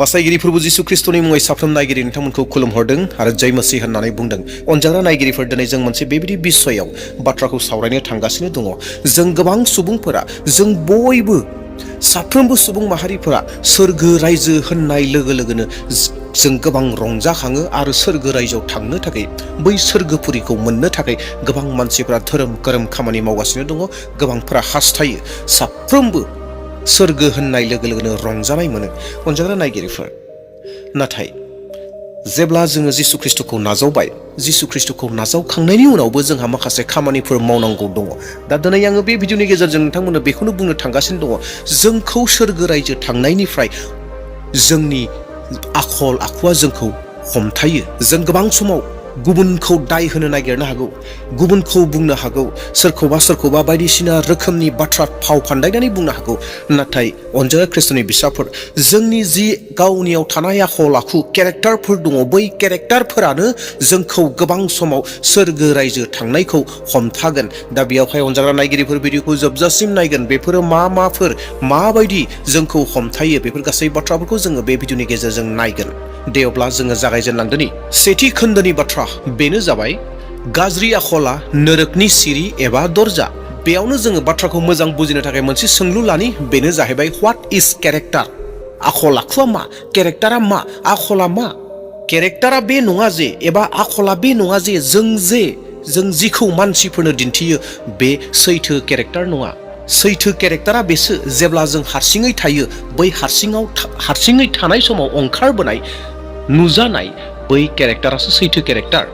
बासायगिरिफोरबो जिसु ख्रिस्टनि मुङै साफ्रोम नायगिरि नोंथांमोनखौ खुलुमहरदों आरो जय मसीह होननानै बुंदों। अनजाग्रा नायगिरिफोर, दिनै जों मोनसे बेबायदि बिसयाव बाथ्राखौ सावरायनो थांगासिनो दङ। जों गोबां सुबुंफोरा, जों बयबो साफ्रोमबो सुबुं माहारिफोरा सोरगो रायजो होननाय लोगो लोगोनो जों गोबां रंजाखाङो आरो सोरगो रायजोआव थांनो थाखाय, बै सोरगोफुरिखौ मोननो थाखाय गोबां मानसिफोरा धोरोम खोरोम खामानि मावगासिनो दङ। गोबांफोरा हास्थायो, साफ्रोमबो सोरगो होननाय लोगो लोगोनो रंजानाय मोनो। अनजाग्रा नायगिरिफोर, नाथाय जेब्ला जोङो जिसु ख्रिस्टखौ नाजावबाय, जिसु ख्रिस्टखौ नाजावखांनायनि उनावबो जोंहा माखासे खामानिफोर मावनांगौ दङ। दा दिनै आङो बे भिडिअनि गेजेरजों नोंथांमोननो बेखौनो बुंनो थांगासिनो दङ, जोंखौ सोरगो रायजो थांनायनिफ्राय जोंनि आखल आखुआ जोंखौ हमथायो। जों गोबां समाव गुबुनखौ दाय होनो नागिरनो हागौ, गुबुनखौ बुंनो हागौ, सोरखौबा बायदिसिना रोखोमनि बाथ्रा फाव फान्दायनानै बुंनो हागौ। नाथाय अनजाग्रा ख्रिस्टनि बिसाफोर, जोंनि जि गावनियाव थानाय आखल आखु केरेक्टारफोर दङ, बै केरेक्टारफोरानो जोंखौ गोबां समाव सोरगो रायजो थांनायखौ हमथागोन। दा बेयावहाय अनजाग्रा नायगिरिफोर भिडिअखौ जोबजासिम नायगोन। बेफोरो माफोर, माबायदि जोंखौ हमथायो, बेफोर गासै बाथ्राफोरखौ जोङो बे भिडिअनि गेजेरजों नायगोन। दे अब्ला जोङो जागायजेनलांदोनि। सेथि खोन्दोनि बाथ्रा, बेनो जाबाय गाज्रि आखला नोरोखनि सिरि एबा दरजा। बेयावनो जोङो बाथ्राखौ मोजां बुजिनो थाखाय मोनसे सोंलु लानि, बेनो जाहैबाय व्हाट इज केरेक्टार? आखल आखुआ मा? केरेक्टारा मा? आखला मा? केरेक्टारा बे नङा जे, एबा आखला बे नङा जे जों जिखौ मानसिफोरनो दिन्थियो बे सैथो केरेक्टार नङा। सैथो केरेक्टारा बेसो जेब्ला जों हारसिङै थायो, बै हारसिङै थानाय समाव ओंखारबोनाय नुजानाय बै केरेक्टारासो सैथो केरेक्टार।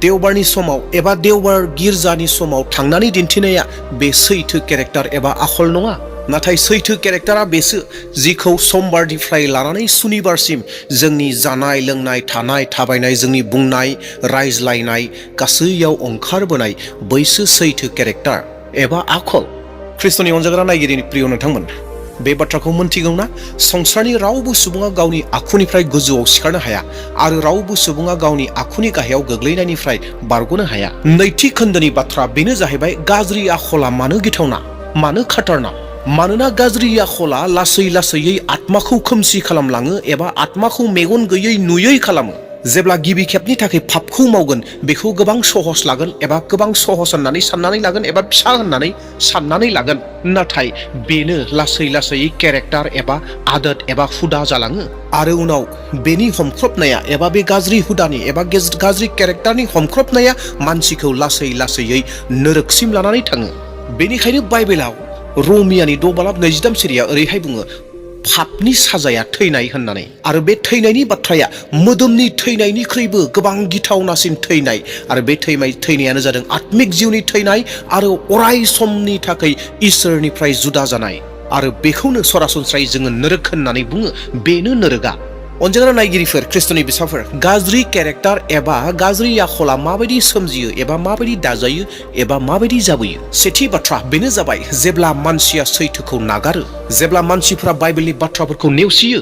देवबारनि समाव एबा देवबार गिर्जानि समाव थांनानै दिन्थिनाया बे सैथो केरेक्टार एबा आखल नङा। नाथाय सैथो केरेक्टारा बेसो जिखौ समबारनिफ्राय लानानै सुनिबारसिम जोंनि जानाय लोंनाय, थानाय, थाबायनाय, जोंनि बुंनाय रायज्लायनाय गासैयाव ओंखारबोनाय बैसो सैथो केरेक्टार एबा आखल। ख्रिस्टनि अनजाग्रा नायगिरिनि प्रिय नोंथांमोन, बे बाथ्राखौ मोनथिगौना? संसारनि रावबो सुबुङा गावनि आखुनिफ्राय गोजौआव सिखारनो हाया आरो रावबो सुबुङा गावनि आखुनि गाहायाव गोग्लैनायनिफ्राय बारग'नो हाया। नैथि खोन्दोनि बाथ्रा, बेनो जाहैबाय गाज्रि आखला मानो गिथावना, मानो खाथारना? मानोना गाज्रि आखला लासै लासैयै आत्माखौ खोमसि खालामलाङो एबा आत्माखौ मेगन गैयै नुयै खालामो। जेब्ला गिबि खेबनि थाखाय पापखौ मावगोन, बेखौ गोबां सहस लागोन एबा गोबां सहस होननानै साननानै लागोन एबा फिसा होननानै साननानै लागोन। नाथाय बेनो लासै लासै केरेक्टार एबा आदत एबा हुदा जालाङो आरो उनाव बेनि हमख्रबनाया एबा बे गाज्रि हुदानि एबा गाज्रि केरेक्टारनि हमख्रबनाया मानसिखौ लासै लासैयै नोरोखसिम लानानै थाङो। बेनिखायनो बाइबेलाव रमियानि 6:23 सिरिया ओरैहाय बुङो, पापनि साजाया थैनाय होननानै। आरो बे थैनायनि बाथ्राया मोदोमनि थैनायनिख्रुइबो गोबां गिथावनासिन थैनाय। आरो बे थैनायानो जादों आत्मिक जिउनि थैनाय आरो अराय समनि थाखाय इसोरनिफ्राय जुदा जानाय। आरो बेखौनो सरासनस्रायै जोङो नोरोख होननानै बुङो। बेनो नोरोगा। अनजाग्रा नायगिरिफोर, ख्रिस्टनि बिसाफोर, गाज्रि केरेक्टार एबा गाज्रि आखला माबायदि सोमजियो एबा माबायदि दाजायो एबा माबायदि जाबोयो? सेथि बाथ्रा, बेनो जाबाय जेब्ला मानसिया सैथोखौ नागारो, जेब्ला मानसिफ्रा बाइबेलनि बाथ्राफोरखौ नेवसियो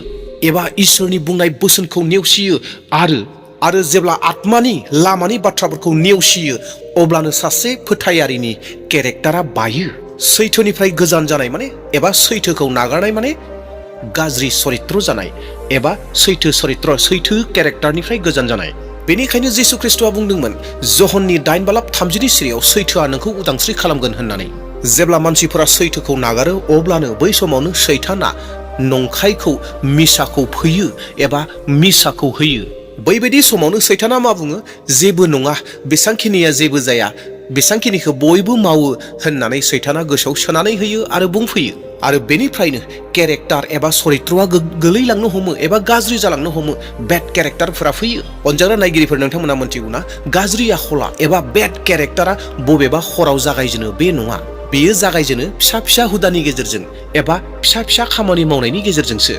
एबा इसोरनि बुंनाय बोसोनखौ नेवसियो आरो जेब्ला आत्मानि लामानि बाथ्राफोरखौ नेवसियो, अब्लानो सासे फोथायारिनि केरेक्टारा बायो। सैथोनिफ्राय गोजान जानाय माने एबा सैथोखौ नागारनाय माने गाज्रि सरित्र जानाय एबा सैथो केरेक्टारनिफ्राय गोजान जानाय। बेनिखायनो जिसु ख्रिस्टआ बुंदोंमोन जहननि 8:30 सिरियाव, सैथोआ नोंखौ उदांस्रि खालामगोन होननानै। जेब्ला मानसिफोरा सैथोखौ नागारो, अब्लानो बै समावनो सैताना नंखायखौ, मिसाखौ फैयो एबा मिसाखौ होयो। बैबायदि समावनो सैताना मा बुङो? जेबो नङा, बेसांखिनिया जेबो जाया, बेसांखिनिखौ बयबो मावो होननानै सैताना गोसोआव सोनानै होयो आरो बुंफैयो। आरो बेनिफ्रायनो केरेक्टार एबा सरित्रआ गोलैलांनो हमो एबा गाज्रि जालांनो हमो। बेड केरेक्टारफोरा फैयो। अनजाग्रा नायगिरिफोर, नोंथांमोना मोनथिगौना? गाज्रि आखला एबा बेड केरेक्टारा बबेबा हराव जागायजेनो बे नङा। बेयो जागायजेनो फिसा फिसा हुदानि गेजेरजों एबा फिसा फिसा खामानि मावनायनि गेजेरजोंसो।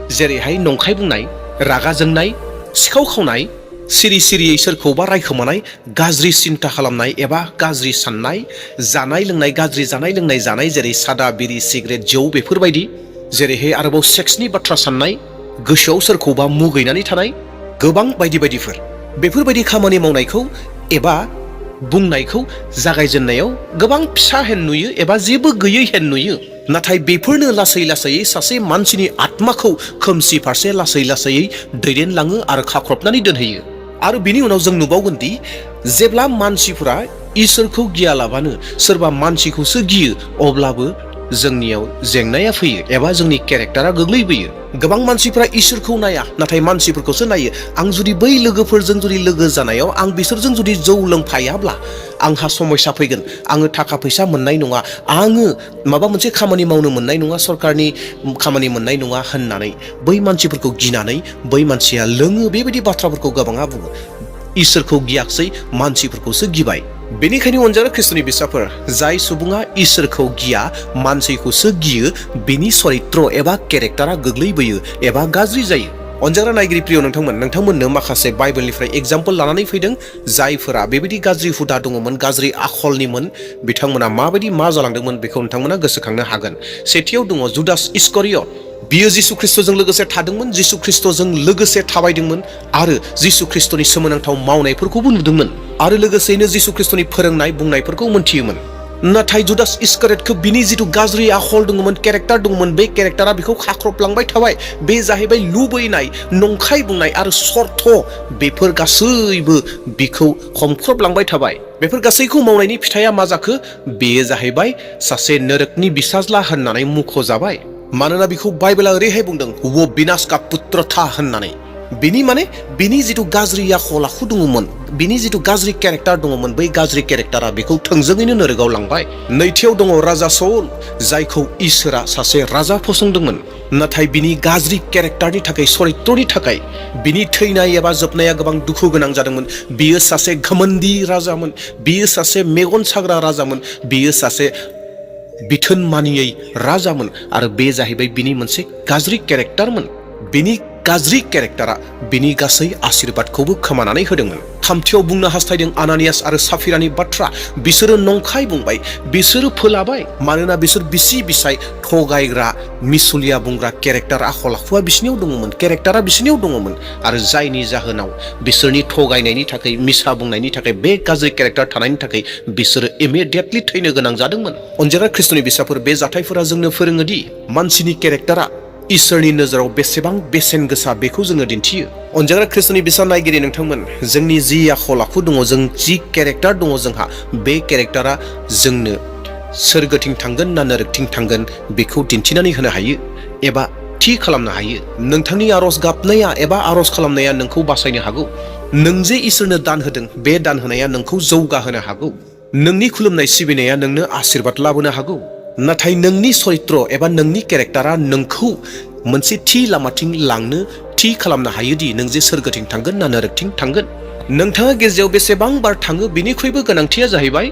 जेरैहाय नंखाय बुंनाय, रागा जोंनाय, सिखाव खावनाय, सिरि सिरियै सोरखौबा रायखोमानाय, गाज्रि सिन्था खालामनाय एबा गाज्रि साननाय, जानाय लोंनाय, गाज्रि जानाय लोंनाय जानाय, जेरै सादा, बिरि, सिगारेट, जौ, बेफोरबायदि। जेरैहाय आरोबाव सेक्सनि बाथ्रा साननाय, गोसोआव सोरखौबा मुगैनानै थानाय, गोबां बायदि बायदिफोर। बेफोरबायदि खामानि मावनायखौ एबा बुंनायखौ जागायजेननायाव गोबां फिसा हेन नुयो एबा जेबो गैयै हेन नुयो। नाथाय बेफोरनो लासै लासै सासे मानसिनि आत्माखौ खोमसि फारसे लासै लासैयै दैदेनलाङो आरो खाख्रबनानै दोनहैयो। आरो बिनि उनाव जों नुबावगोन दि जेब्ला मानसिफोरा इसोरखौ गियालाबानो सोरबा मानसिखौसो गियो अब्लाबो जोंनियाव जेंनाया फैयो एबा जोंनि केरेक्टारा गोग्लैबोयो। गोबां मानसिफ्रा इसोरखौ नाया नाथाय मानसिफोरखौसो नायो। आं जुदि बै लोगोफोरजों जुदि लोगो जानायाव आं बिसोरजों जुदि जौ लोंफायाब्ला आंहा समस्या फैगोन, आङो थाखा फैसा मोननाय नङा, आङो माबा मोनसे खामानि मावनो मोननाय नङा, सरकारनि खामानि मोननाय नङा होननानै बै मानसिफोरखौ गिनानै बै मानसिया लोङो। बेबायदि बाथ्राफोरखौ गोबाङा बुङो। इसोरखौ गियाखसै, मानसिफोरखौसो गिबाय। बेनिखायनो अनजाग्रा ख्रिस्ट'नि बिसाफोर, जाय सुबुङा इसोरखौ गिया मानसिखौसो गियो, बिनि सरित्र एबा केरेक्टारा गोग्लैबोयो एबा गाज्रि जायो। अनजाग्रा नायगिरि प्रिय नोंथांमोननो माखासे बाइबेलनिफ्राय एग्जाम्पल लानानै फैदों जायफोरा बेबायदि गाज्रि हुदा दङमोन, गाज्रि आखलनिमोन, बिथांमोना माबायदि मा जालांदोंमोन बेखौ नोंथांमोना गोसोखांनो हागोन। सेथियाव दङ जुडास इस्करियत। बियो जिसु ख्रिस्ट'जों लोगोसे थादोंमोन, जिसु ख्रिस्ट'जों लोगोसे थाबायदोंमोन आरो जिसु ख्रिस्ट'नि सोमोनांथाव मावनायफोरखौबो नुदोंमोन आरो लोगोसेयैनो जिसु ख्रिस्ट'नि फोरोंनाय बुंनायफोरखौ मोनथियोमोन। नाथाय जुडास इस्करियतखौ बिनि जिथु गाज्रि आखल दङमोन, केरेक्टार दङमोन, बे केरेक्टारा बिखौ खाख्रबलांबाय थाबाय। बे जाहैबाय लुबैनाय, नंखाय बुंनाय आरो सर्थ, बेफोर गासैबो बिखौ हमख्रबलांबाय थाबाय। बेफोर गासैखौ मावनायनि फिथाइया मा जाखो? बेयो जाहैबाय सासे नोरोखनि बिसाज्ला होननानै मुंख'जाबाय। मानोना बिखौ बाइबेला ओरैहाय बुंदों, वो विनाश का पुत्र था होननानै। बिनि जिथु गाज्रि आखल आखु दङमोन, बिनि जिथु गाज्रि केरेक्टार दङमोन, बै गाज्रि केरेक्टारा बेखौ थोंजोङैनो नोरोगाव लांबाय। नैथियाव दङ राजा सौल, जायखौ इसोरा सासे राजा फसंदोंमोन। नाथाय बिनि गाज्रि केरेक्टारनि थाखाय, सरित्रनि थाखाय बिनि थैनाय एबा जोबनाया गोबां दुखु गोनां जादोंमोन। बियो सासे घमण्डी राजामोन, बियो सासे मेगन साग्रा राजामोन, बियो सासे बिथोन मानियै राजामोन आरो बे जाहैबाय बिनि मोनसे गाज्रि केरेक्टारमोन। बिनि गाज्रि केरेक्टारा बिनि गासै आशीर्बादखौबो खोमानानै होदोंमोन। थामथियाव बुंनो हास्थायदों आनानियास आरो साफिरानि बाथ्रा। बिसोरो नंखाय बुंबाय, बिसोरो फोलाबाय, मानोना बिसोर बिसि बिसाय थगायग्रा, मिसुलिया बुंग्रा केरेक्टार आखल आखुआ बिसिनियाव दङमोन, केरेक्टारा बिसिनियाव दङमोन आरो जायनि जाहोनाव बिसोरनि थगायनायनि थाखाय, मिसा बुंनायनि थाखाय, बे गाज्रि केरेक्टार थानायनि थाखाय बिसोरो इमिडियेटलि थैनो गोनां जादोंमोन। अनजाग्रा ख्रिस्ट'नि बिसाफोर, बे जाथायफोरा जोंनो फोरोङोदि मानसिनि केरेक्टारा इसोरनि नोजोराव बेसेबां बेसेन गोसा बेखौ जोङो दिन्थियो। अनजाग्रा ख्रिस्ट'नि बिसा नायगिरि नोंथांमोन, जोंनि जि आखल आखु दङ, जों जि केरेक्टार दङ जोंहा, बे केरेक्टारा जोंनो सोरगोथिं थांगोन ना नोरोखथिं थांगोन बेखौ दिन्थिनानै होनो हायो एबा थि खालामनो हायो। नोंथांनि आरज गाबनाया एबा आरज खालामनाया नोंखौ बासायनो हागौ। नों जे इसोरनो दान होदों, बे दान होनाया नोंखौ जौगाहोनो हागौ। नोंनि खुलुमनाय सिबिनाया नोंनो आशीर्बाद लाबोनो हागौ। नाथाय नोंनि सरित्र एबा नोंनि केरेक्टारा नोंखौ मोनसे थि लामाथिं लांनो थि खालामनो हायोदि नों जे सोरगोथिं थांगोन ना नोरोखथिं थांगोन। नोंथाङा गिर्जायाव बेसेबां बार थाङो, बिनिख्रुइबो गोनांथिया जाहैबाय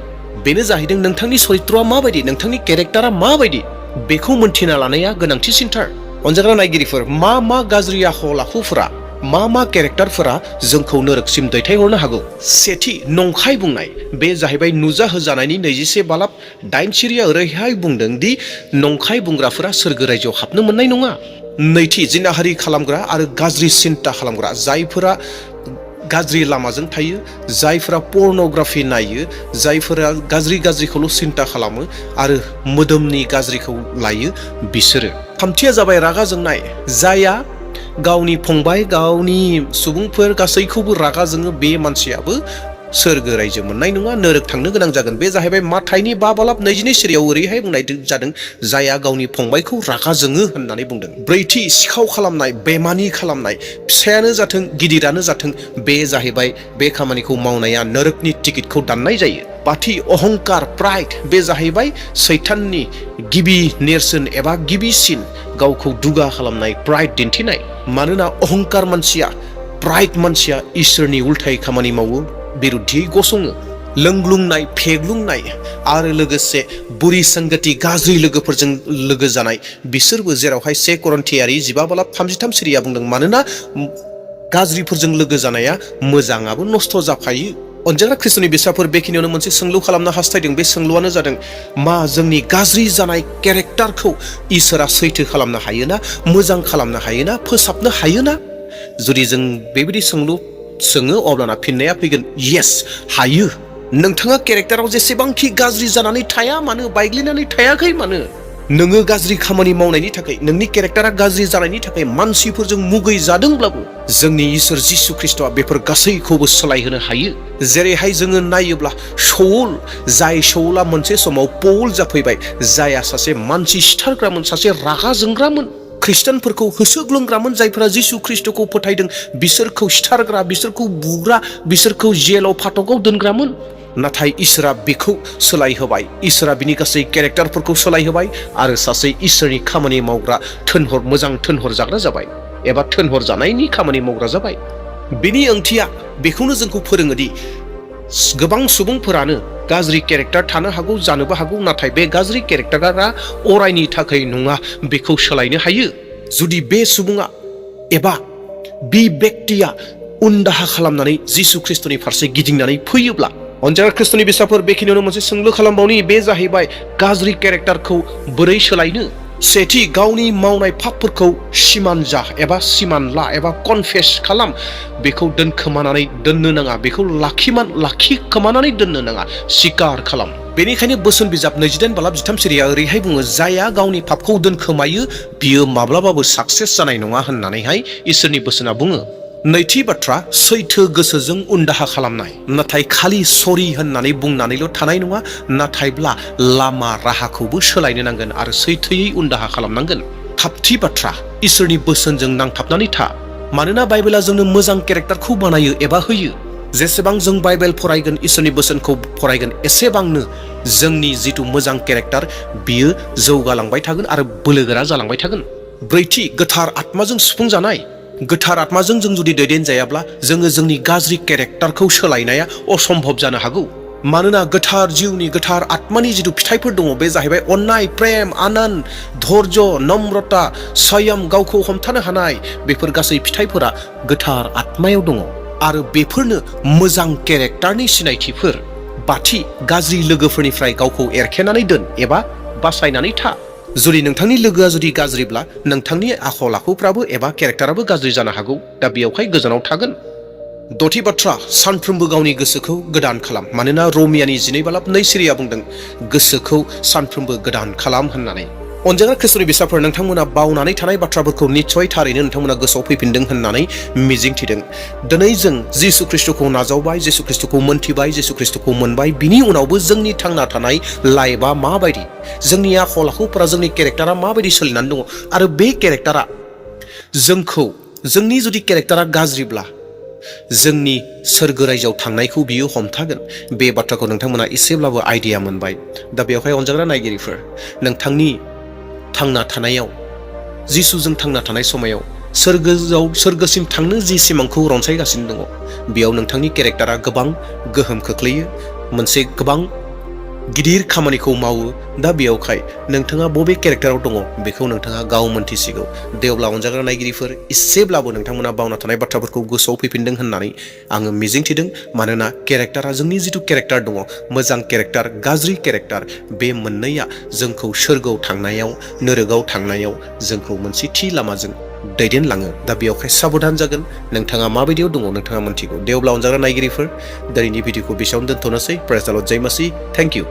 बेनो जाहैदों नोंथांनि सरित्रआ माबायदि, नोंथांनि केरेक्टारा माबायदि, बेखौ मोनथिना लानाया गोनांथिसिनथार। अनजाग्रा नायगिरिफोर, मा गाज्रि आखल आखुफोरा, मा केरेक्टारफोरा जोंखौ नोरोखसिम दैथायहरनो हागौ? सेथि, नंखाय बुंनाय। बे जाहैबाय नुजा होजानायनि 21 बालाब 8 सिरिया ओरैहाय बुंदों दि नंखाय बुंग्राफोरा सोरगो रायजोआव हाबनो मोननाय नङा। नैथि, जिनाहारि खालामग्रा आरो गाज्रि सिन्ता खालामग्रा, जायफोरा गाज्रि लामाजों थायो, जायफोरा पर्न'ग्राफि नायो, जायफोरा गाज्रिखौल' सिन्ता खालामो आरो मोदोमनि गाज्रिखौ लायो, बिसोरो। थामथिया जाबाय रागा जोंनाय, जायहा गावनि फंबाय, गावनि सुबुंफोर गासैखौबो रागा जोङो, बे मानसियाबो सोरगो रायजो मोननाय नङा, नोरोख थांनो गोनां जागोन। बे जाहैबाय माथाइनि 5 बालाब 22 सिरियाव ओरैहाय बुंनाय जादों, जायहा गावनि फंबायखौ रागा जोङो होननानै बुंदों। ब्रैथि, सिखाव खालामनाय, बेमानि खालामनाय, फिसायानो जाथों गिदिरानो जाथों, बे जाहैबाय बे खामानिखौ मावनाया नोरोखनि टिकेटखौ दाननाय जायो। बाथि, अहंकार, प्राइड, बे जाहैबाय सैताननि गिबि नेरसोन एबा गिबिसिन गावखौ दुगा खालामनाय, प्राइड दिन्थिनाय। मानोना अहंकार मानसिया, प्राइड मानसिया इसोरनि उल्थायै खामानि मावो, बिरुद्धियै गसङो। लोंग्लुंनाय, फेग्लुंनाय आरो लोगोसे बुरि संगति, गाज्रि लोगोफोरजों लोगो जानाय, बिसोरबो जेरावहाय 1 करन्थियारि 15 बालाब 33 सिरिया बुंदों, मानोना गाज्रिफोरजों लोगो जानाया मोजाङाबो नस्थ' जाफायो। अनजाग्रा ख्रिस्ट'नि बिसाफोर, बेखिनियावनो मोनसे सोंलु खालामनो हास्थायदों। बे सोंलुआनो जादों, मा जोंनि गाज्रि जानाय केरेक्टारखौ इसोरा सैथो खालामनो हायोना, मोजां खालामनो हायोना, फोसाबनो हायोना? जुदि जों बेबायदि सोंलु सोङो, अब्लाना फिननाया फैगोन, येस, हायो। नोंथाङा केरेक्टाराव जेसेबांखि गाज्रि जानानै थाया मानो, बायग्लिनानै थायाखै मानो, नोङो गाज्रि खामानि मावनायनि थाखाय नोंनि केरेक्टारा गाज्रि जानायनि थाखाय मानसिफोरजों मुगै जादोंब्लाबो जोंनि इसोर जिसु ख्रिस्टआ बेफोर गासैखौबो सोलायहोनो हायो। जेरैहाय जोङो नायोब्ला शाउल, जाय शाउला मोनसे समाव पौल जाफैबाय, जायहा सासे मानसि सिथारग्रामोन, सासे रागा जोंग्रामोन, ख्रिस्टानफोरखौ होसोग्लुंग्रामोन, जायफोरा जिसु ख्रिस्टखौ फोथायदों बिसोरखौ सिथारग्रा, बिसोरखौ बुग्रा, बिसोरखौ जेलाव फाथकाव दोनग्रामोन। नाथाय इसोरा बेखौ सोलायहोबाय, इसोरा बिनि गासै केरेक्टारफोरखौ सोलायहोबाय आरो सासे इसोरनि खामानि मावग्रा मोजां थोनहर जाग्रा जाबाय, एबा थोनहर जानायनि खामानि मावग्रा जाबाय। बेनि ओंथिया बेखौनो जोंखौ फोरोङोदि गोबां सुबुंफोरानो गाज्रि केरेक्टार थानो हागौ, जानोबो हागौ, नाथाय बे गाज्रि केरेक्टारा अरायनि थाखाय नङा, बेखौ सोलायनो हायो। जुदि बे सुबुङा एबा बे बेक्तिया उनदाहा खालामनानै जिसु ख्रिस्टनि फारसे गिदिंनानै फैयोब्ला, अनजाग्रा ख्रिस्टनि बिसाफोर, बेखिनियावनो मोनसे सोंलु खालामबावनि, बे जाहैबाय गाज्रि केरेक्टारखौ बोरै सोलायनो? सेथि, गावनि मावनाय पापफोरखौ सिमान जा एबा सिमान ला एबा कनफेस खालाम। बेखौ दोनखोमानानै दोननो नाङा, बेखौ लाखिखोमानानै दोननो नाङा, स्वीकार खालाम। बेनिखायनो बोसोन बिजाब 28:13 सिरिया ओरैहाय बुङो, जायहा गावनि पापखौ दोनखोमायो बियो माब्लाबाबो साक्सेस जानाय नङा होननानैहाय इसोरनि बोसोना बुङो। नैथि बाथ्रा, सैथो गोसोजों उनदाहा खालामनाय। नाथाय खालि सरि होननानै बुंनानैल' थानाय नङा, नाथायब्ला लामा राहाखौबो सोलायनो नांगोन आरो सैथोयै उनदाहा खालामनांगोन। थामथि बाथ्रा, इसोरनि बोसोनजों नांथाबनानै था। मानोना बाइबेला जोंनो मोजां केरेक्टारखौ बानायो एबा होयो। जेसेबां जों बाइबेल फरायगोन, इसोरनि बोसोनखौ फरायगोन, एसेबांनो जोंनि जिथु मोजां केरेक्टार बियो जौगालांबाय थागोन आरो बोलोगोरा जालांबाय थागोन। ब्रैथि, गोथार आत्माजों सुफुंजानाय। गोथार आत्माजों जों जुदि दैदेनजायाब्ला जोङो जोंनि गाज्रि केरेक्टारखौ सोलायनाया असम्भब जानो हागौ। मानोना गोथार जिउनि, गोथार आत्मानि जिथु फिथाइफोर दङ, बे जाहैबाय अननाय, प्रेम, आनन्द, धैर्य, नम्रता, संयम, गावखौ हमथानो हानाय। बेफोर गासै फिथाइफोरा गोथार आत्मायाव दङ आरो बेफोरनो मोजां केरेक्टारनि सिनायथिफोर। बाथि, गाज्रि लोगोफोरनिफ्राय गावखौ एरखेनानै दोन एबा बासायनानै था। जुदि नोंथांनि लोगोआ जुदि गाज्रिब्ला नोंथांनि आखल आखुफ्राबो एबा केरेक्टाराबो गाज्रि जानो हागौ। दा बेयावहाय गोजानाव थागोन। दथि बाथ्रा, सानफ्रोमबो गावनि गोसोखौ गोदान खालाम। मानोना रमियानि 12:2 सिरिया बुंदों, गोसोखौ सानफ्रोमबो गोदान खालाम होननानै। अनजाग्रा ख्रिस्टनि बिसाफोर, नोंथांमोना बावनानै थानाय बाथ्राफोरखौ निस्सय थारैनो नोंथांमोना गोसोआव फैफिनदों होननानै मिजिंथिदों। दिनै जों जिसु ख्रिस्टखौ नाजावबाय, जिसु ख्रिस्टखौ मोनथिबाय, जिसु ख्रिस्टखौ मोनबाय। बिनि उनावबो जोंनि थांना थानाय लाइफआ माबायदि, जोंनि आखल आखुफोरा, जोंनि केरेक्टारा माबायदि सोलिनानै दङ, आरो बे केरेक्टारा जोंनि जुदि केरेक्टारा गाज्रिब्ला जोंनि सोरगो रायजोआव थांनायखौ बियो हमथागोन। बे बाथ्राखौ नोंथांमोना एसेब्लाबो आइडिया मोनबाय। दा बेवहाय अनजाग्रा नायगिरिफोर, नोंथांनि थांना थानायाव, जिसुजों थांना थानाय समायाव सोरगोसिम थांनो जि सिमांखौ रनसायगासिनो दङ, बेयाव नोंथांनि केरेक्टारा गोबां गोहोम खोख्लैयो, मोनसे गोबां गिदिर खामानिखौ मावो। दा बेयावहाय नोंथाङा बबे केरेक्टाराव दङ बेखौ नोंथाङा गाव मोनथिसिगौ। दे अब्ला अनजाग्रा नायगिरिफोर, एसेब्लाबो नोंथांमोना बावना थानाय बाथ्राफोरखौ गोसोआव फैफिनदों होननानै आङो मिजिंथिदों। मानोना केरेक्टारा, जोंनि जिथु केरेक्टार दङ, मोजां केरेक्टार, गाज्रि केरेक्टार, बे मोननैया जोंखौ सोरगोआव थांनायाव, नोरोगाव थांनायाव जोंखौ मोनसे थि लामाजों दैदेनलाङो। दा बेयावहाय साबधान जागोन। नोंथाङा माबायदियाव दङ नोंथाङा मोनथिगौ। दे अब्ला अनजाग्रा नायगिरिफोर, दिनैनि भिडिअखौ बेसेयावनो दोनथ'नोसै। प्रेज द लर्ड, जय मसीह। Thank U.